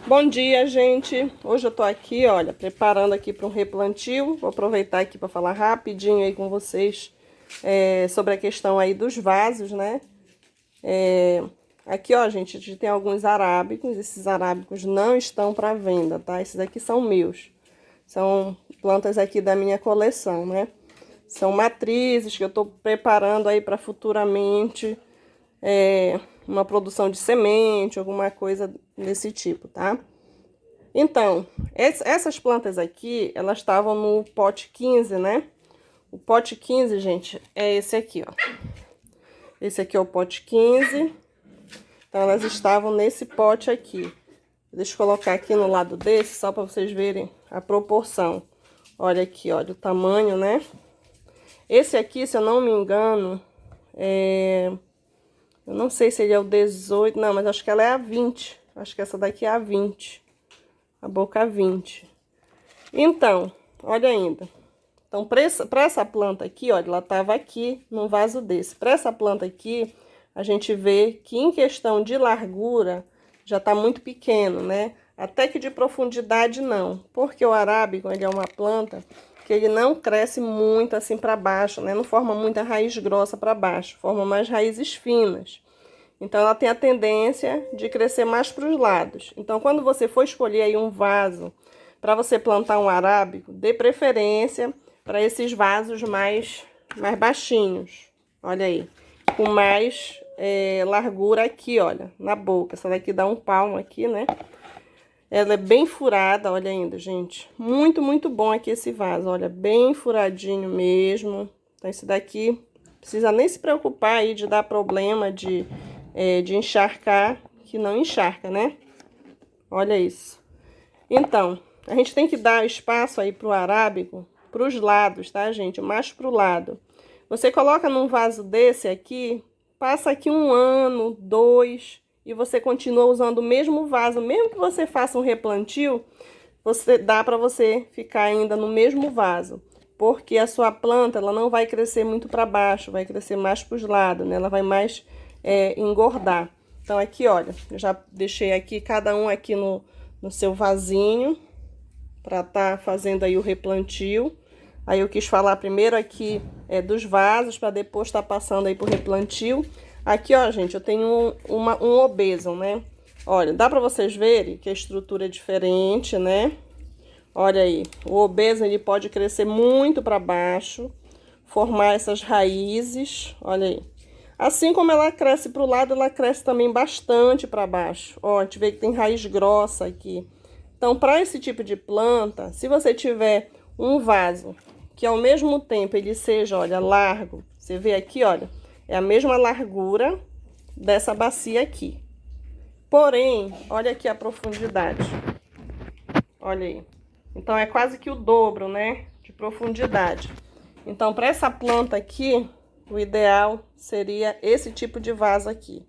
Bom dia, gente. Hoje eu tô aqui, olha, preparando aqui para um replantio. Vou aproveitar aqui para falar rapidinho aí com vocês sobre a questão aí dos vasos, né? Aqui, ó, gente, a gente tem alguns arábicos. Esses arábicos não estão para venda, tá? Esses aqui são meus. São plantas aqui da minha coleção, né? São matrizes que eu tô preparando aí para futuramente uma produção de semente, alguma coisa desse tipo, tá? Então, essas plantas aqui, elas estavam no pote 15, né? O pote 15, gente, é esse aqui, ó. Esse aqui é o pote 15. Então, elas estavam nesse pote aqui. Deixa eu colocar aqui no lado desse, só para vocês verem a proporção. Olha aqui, olha o tamanho, né? Esse aqui, se eu não me engano, eu não sei se ele é o 18, não, mas acho que ela é a 20. Acho que essa daqui é a 20. A boca 20. Então, olha ainda. Então, para essa planta aqui, olha, ela tava aqui num vaso desse. Para essa planta aqui, a gente vê que em questão de largura, já tá muito pequeno, né? Até que de profundidade não. Porque o arábico, ele é uma planta que ele não cresce muito assim para baixo, né? Não forma muita raiz grossa para baixo, forma mais raízes finas. Então, ela tem a tendência de crescer mais para os lados. Então, quando você for escolher aí um vaso para você plantar um arábico, dê preferência para esses vasos mais baixinhos. Olha aí, com mais largura aqui, olha, na boca. Essa daqui dá um palmo aqui, né? Ela é bem furada, olha ainda, gente. Muito, muito bom aqui esse vaso, olha, bem furadinho mesmo. Então, esse daqui, não precisa nem se preocupar aí de dar problema de encharcar, que não encharca, né? Olha isso. Então, a gente tem que dar espaço aí pro arábico, pros lados, tá, gente? Mais pro lado. Você coloca num vaso desse aqui, passa aqui 1 ano, 2, e você continua usando o mesmo vaso. Mesmo que você faça um replantio, dá para você ficar ainda no mesmo vaso. Porque a sua planta, ela não vai crescer muito para baixo, vai crescer mais para os lados, né? Ela vai mais engordar. Então, aqui, olha, eu já deixei aqui cada um aqui no seu vasinho para tá fazendo aí o replantio. Aí eu quis falar primeiro aqui dos vasos, para depois tá passando aí pro replantio. Aqui, ó, gente, eu tenho um obeso, né? Olha, dá para vocês verem que a estrutura é diferente, né? Olha aí, o obeso, ele pode crescer muito para baixo, formar essas raízes, olha aí. Assim como ela cresce para o lado, ela cresce também bastante para baixo. Ó, a gente vê que tem raiz grossa aqui. Então, para esse tipo de planta, se você tiver um vaso que ao mesmo tempo ele seja, olha, largo, você vê aqui, olha, é a mesma largura dessa bacia aqui. Porém, olha aqui a profundidade. Olha aí. Então, é quase que o dobro, né, de profundidade. Então, para essa planta aqui, o ideal seria esse tipo de vaso aqui.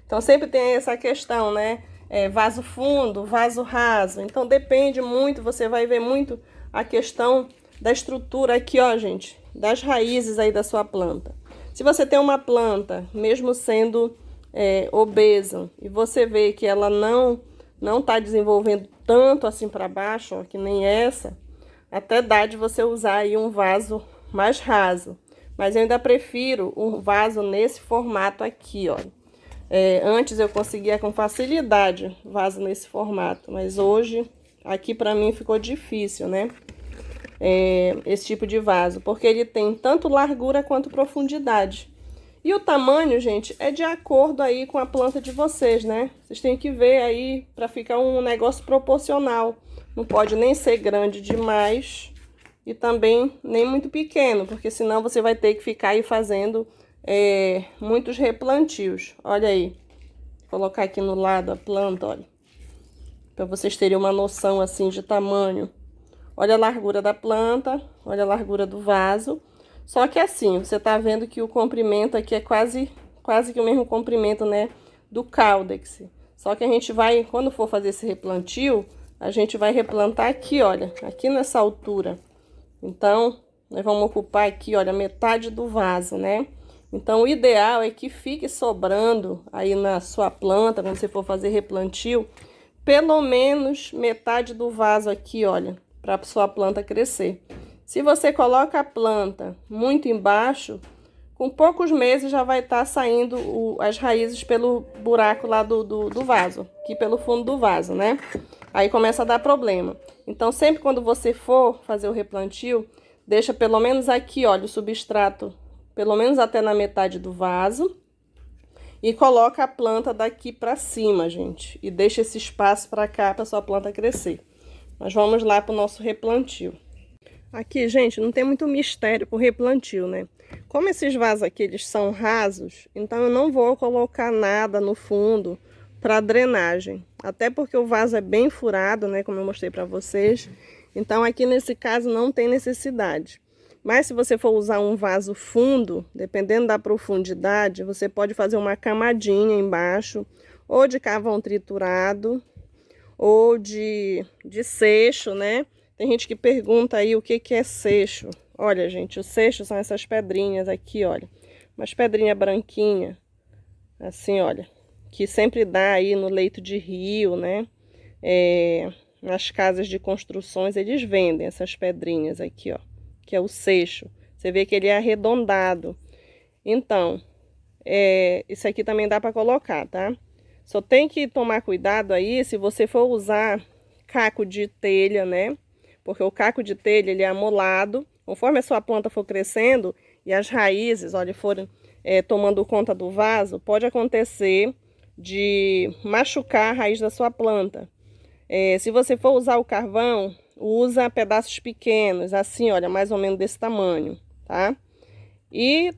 Então, sempre tem essa questão, né, vaso fundo, vaso raso. Então, depende muito, você vai ver muito a questão da estrutura aqui, ó, gente, das raízes aí da sua planta. Se você tem uma planta, mesmo sendo obesa, e você vê que ela não tá desenvolvendo tanto assim para baixo, ó, que nem essa, até dá de você usar aí um vaso mais raso. Mas eu ainda prefiro um vaso nesse formato aqui, ó. Antes eu conseguia com facilidade vaso nesse formato, mas hoje aqui para mim ficou difícil, né? Esse tipo de vaso, porque ele tem tanto largura quanto profundidade. E o tamanho, gente, é de acordo aí com a planta de vocês, né? Vocês têm que ver aí para ficar um negócio proporcional. Não pode nem ser grande demais e também nem muito pequeno, porque senão você vai ter que ficar aí fazendo muitos replantios. Olha aí, vou colocar aqui no lado a planta, olha, para vocês terem uma noção assim de tamanho. Olha a largura da planta, olha a largura do vaso. Só que assim, você tá vendo que o comprimento aqui é quase que o mesmo comprimento, né, do caudex. Só que a gente vai, quando for fazer esse replantio, a gente vai replantar aqui, olha, aqui nessa altura. Então, nós vamos ocupar aqui, olha, metade do vaso, né? Então, o ideal é que fique sobrando aí na sua planta, quando você for fazer replantio, pelo menos metade do vaso aqui, olha, para sua planta crescer. Se você coloca a planta muito embaixo, com poucos meses já vai estar saindo as raízes pelo buraco lá do vaso, aqui pelo fundo do vaso, né? Aí começa a dar problema. Então, sempre quando você for fazer o replantio, deixa pelo menos aqui, olha, o substrato, pelo menos até na metade do vaso. E coloca a planta daqui para cima, gente. E deixa esse espaço para cá para sua planta crescer. Nós vamos lá para o nosso replantio. Aqui, gente, não tem muito mistério pro replantio, né? Como esses vasos aqui, eles são rasos, então eu não vou colocar nada no fundo para drenagem. Até porque o vaso é bem furado, né? Como eu mostrei para vocês. Então, aqui nesse caso, não tem necessidade. Mas se você for usar um vaso fundo, dependendo da profundidade, você pode fazer uma camadinha embaixo, ou de carvão triturado, ou de seixo, né? Tem gente que pergunta aí o que é seixo. Olha, gente, o seixo são essas pedrinhas aqui, olha. Umas pedrinhas branquinhas, assim, olha, que sempre dá aí no leito de rio, né? Nas casas de construções eles vendem essas pedrinhas aqui, ó, que é o seixo. Você vê que ele é arredondado. Então, isso aqui também dá para colocar, tá? Só tem que tomar cuidado aí se você for usar caco de telha, né? Porque o caco de telha, ele é amolado. Conforme a sua planta for crescendo e as raízes, olha, forem tomando conta do vaso, pode acontecer de machucar a raiz da sua planta. Se você for usar o carvão, usa pedaços pequenos, assim, olha, mais ou menos desse tamanho, tá? E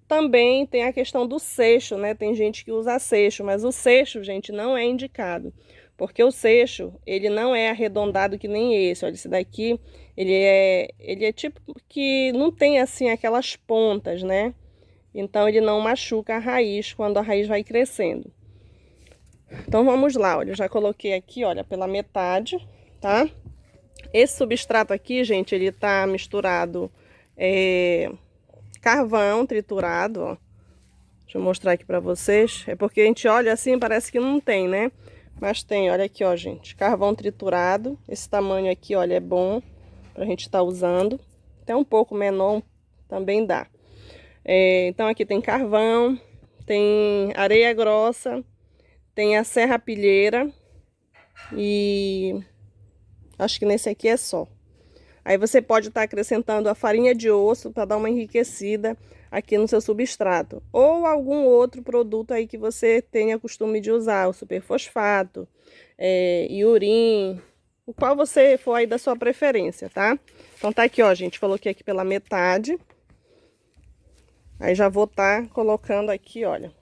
também tem a questão do seixo, né? Tem gente que usa seixo, mas o seixo, gente, não é indicado. Porque o seixo, ele não é arredondado que nem esse. Olha, esse daqui, ele é tipo que não tem, assim, aquelas pontas, né? Então, ele não machuca a raiz quando a raiz vai crescendo. Então, vamos lá, olha, eu já coloquei aqui, olha, pela metade, tá? Esse substrato aqui, gente, ele tá misturado carvão triturado, ó. Deixa eu mostrar aqui pra vocês. É porque a gente olha assim, parece que não tem, né? Mas tem, olha aqui, ó, gente. Carvão triturado. Esse tamanho aqui, olha, é bom pra gente estar usando. Até um pouco menor também dá. Então aqui tem carvão, tem areia grossa, tem a serrapilheira e acho que nesse aqui é só. Aí você pode estar acrescentando a farinha de osso para dar uma enriquecida aqui no seu substrato. Ou algum outro produto aí que você tenha costume de usar, o superfosfato, iurim, o qual você for aí da sua preferência, tá? Então tá aqui, ó, gente, coloquei aqui pela metade. Aí já vou estar colocando aqui, olha,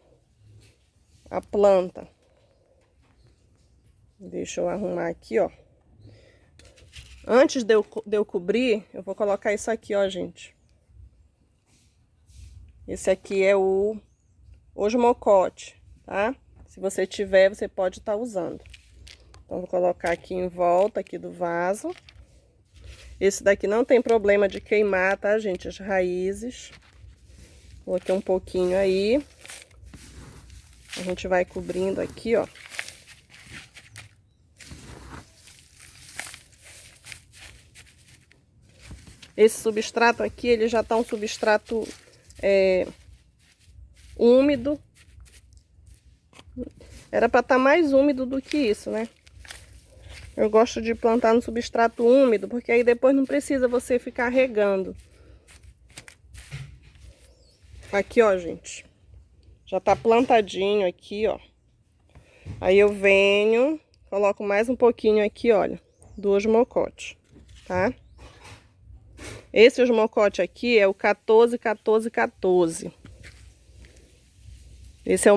a planta. Deixa eu arrumar aqui, ó. Antes de eu cobrir, eu vou colocar isso aqui, ó, gente. Esse aqui é o osmocote, tá? Se você tiver, você pode estar usando. Então, vou colocar aqui em volta aqui do vaso. Esse daqui não tem problema de queimar, tá, gente? As raízes. Coloquei um pouquinho aí. A gente vai cobrindo aqui, ó. Esse substrato aqui, ele já tá um substrato úmido. Era para estar mais úmido do que isso, né? Eu gosto de plantar no substrato úmido, porque aí depois não precisa você ficar regando. Aqui, ó, gente. Já tá plantadinho aqui, ó. Aí eu venho, coloco mais um pouquinho aqui, olha, do osmocote, tá? Esse osmocote aqui é o 14-14-14. Esse é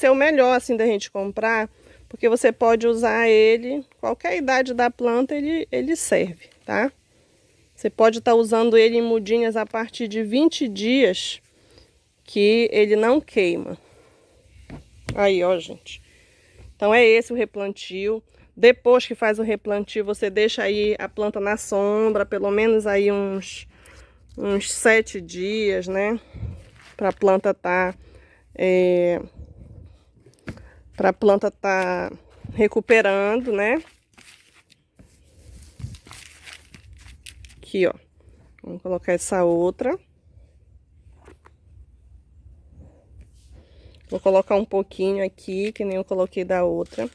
o melhor, assim, da gente comprar, porque você pode usar ele, qualquer idade da planta, ele serve, tá? Você pode estar usando ele em mudinhas a partir de 20 dias, que ele não queima. Aí, ó, gente. Então, é esse o replantio. Depois que faz o replantio, você deixa aí a planta na sombra, pelo menos aí uns 7 dias, né? Pra planta tá recuperando, né? Aqui, ó. Vamos colocar essa outra. Vou colocar um pouquinho aqui, que nem eu coloquei da outra.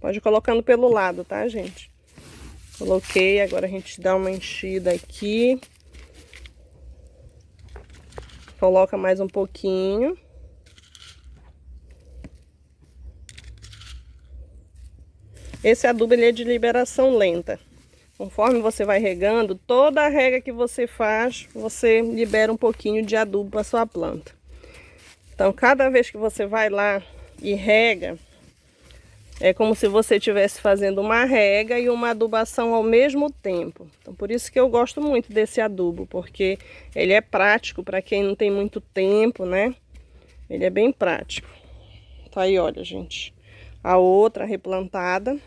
Pode ir colocando pelo lado, tá, gente? Coloquei, agora a gente dá uma enchida aqui. Coloca mais um pouquinho. Esse adubo ele é de liberação lenta. Conforme você vai regando, toda a rega que você faz, você libera um pouquinho de adubo para sua planta. Então, cada vez que você vai lá e rega, é como se você estivesse fazendo uma rega e uma adubação ao mesmo tempo. Então, por isso que eu gosto muito desse adubo, porque ele é prático para quem não tem muito tempo, né? Ele é bem prático. Tá aí, olha, gente. A outra replantada.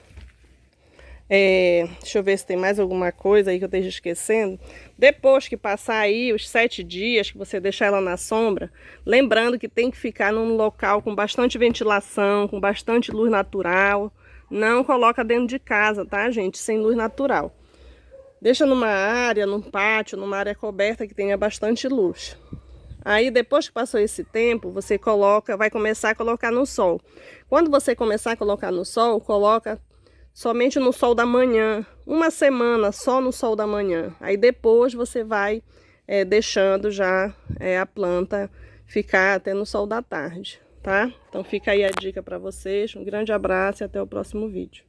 Deixa eu ver se tem mais alguma coisa aí que eu esteja esquecendo. Depois que passar aí os 7 dias, que você deixar ela na sombra, lembrando que tem que ficar num local com bastante ventilação, com bastante luz natural. Não coloca dentro de casa, tá, gente? Sem luz natural. Deixa numa área, num pátio, numa área coberta que tenha bastante luz. Aí, depois que passou esse tempo, você vai começar a colocar no sol. Quando você começar a colocar no sol, coloca somente no sol da manhã, uma semana só no sol da manhã. Aí depois você vai deixando já a planta ficar até no sol da tarde, tá? Então fica aí a dica para vocês. Um grande abraço e até o próximo vídeo.